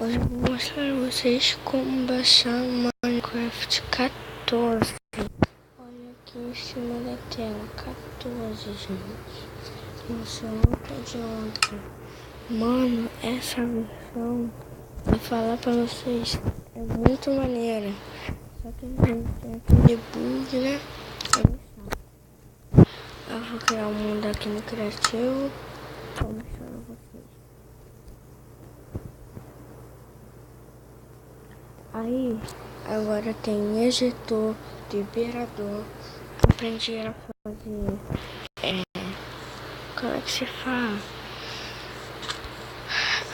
Hoje eu vou mostrar a vocês como baixar o Minecraft 14. Olha aqui em cima da tela, 14, gente. Nossa, outra de ontem. Mano, essa versão, vou falar pra vocês, é muito maneira. Só que a gente tem aquele bug, né? Eu vou criar um mundo aqui no Criativo pra mostrar a vocês. Aí, agora tem ejetor, liberador. Aprendi a fazer. Como é que se fala?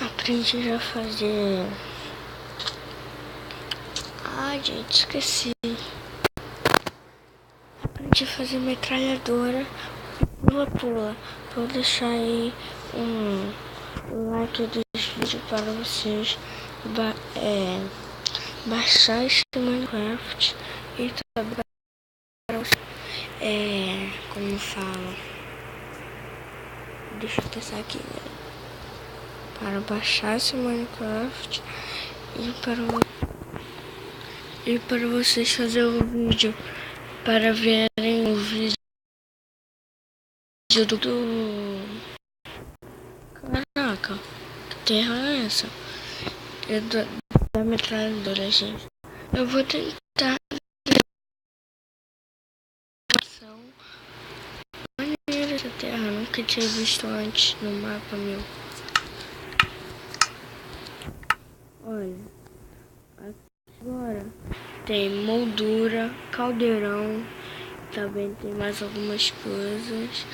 Aprendi a fazer. Ai, gente, esqueci. Aprendi a fazer metralhadora e pula-pula. Vou deixar aí um like dos vídeos para vocês baixar esse Minecraft e também como fala, deixa eu pensar aqui, né? Para baixar esse Minecraft e para vocês fazer o vídeo, para verem o vídeo do caraca, que terra é essa? É da metralhadora, gente. Eu vou tentar maneira essa terra, nunca tinha visto antes no mapa meu. Olha, agora tem moldura, caldeirão, também tem mais algumas coisas.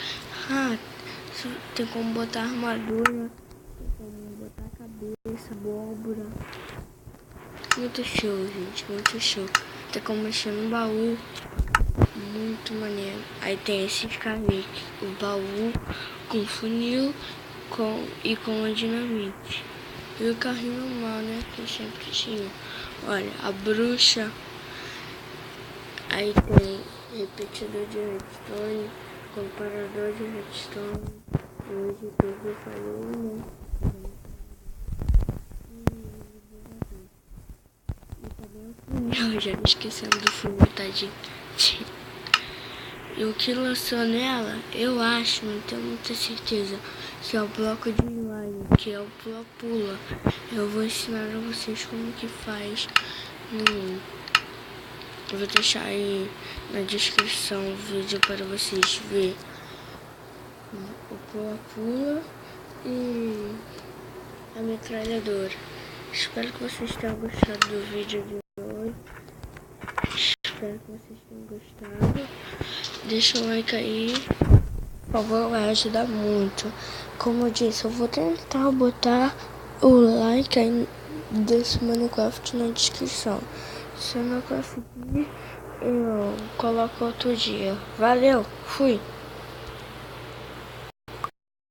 Tem como botar armadura, tem como botar cabeça, abóbora. Muito show, gente, muito show. Tem como mexer no baú, muito maneiro. Aí tem esses carrinhos, o baú com funil e com a dinamite. E o carrinho normal, né, que sempre tinha. Olha, a bruxa. Aí tem repetidor de redstone, comparador de redstone. Hoje tudo falou, né? Eu já me esquecendo do fundo, tadinho. E o que lançou nela, eu acho, não tenho muita certeza, que é o bloco de slime, que é o pula-pula. Eu vou ensinar a vocês como que faz. Eu vou deixar aí na descrição o vídeo para vocês verem o pula-pula e a metralhadora. Espero que vocês tenham gostado do vídeo de hoje. Espero que vocês tenham gostado. Deixa um like aí, por favor, vai ajudar muito. Como eu disse, eu vou tentar botar o like aí desse Minecraft na descrição. Se eu não conseguir, eu coloco outro dia. Valeu, fui!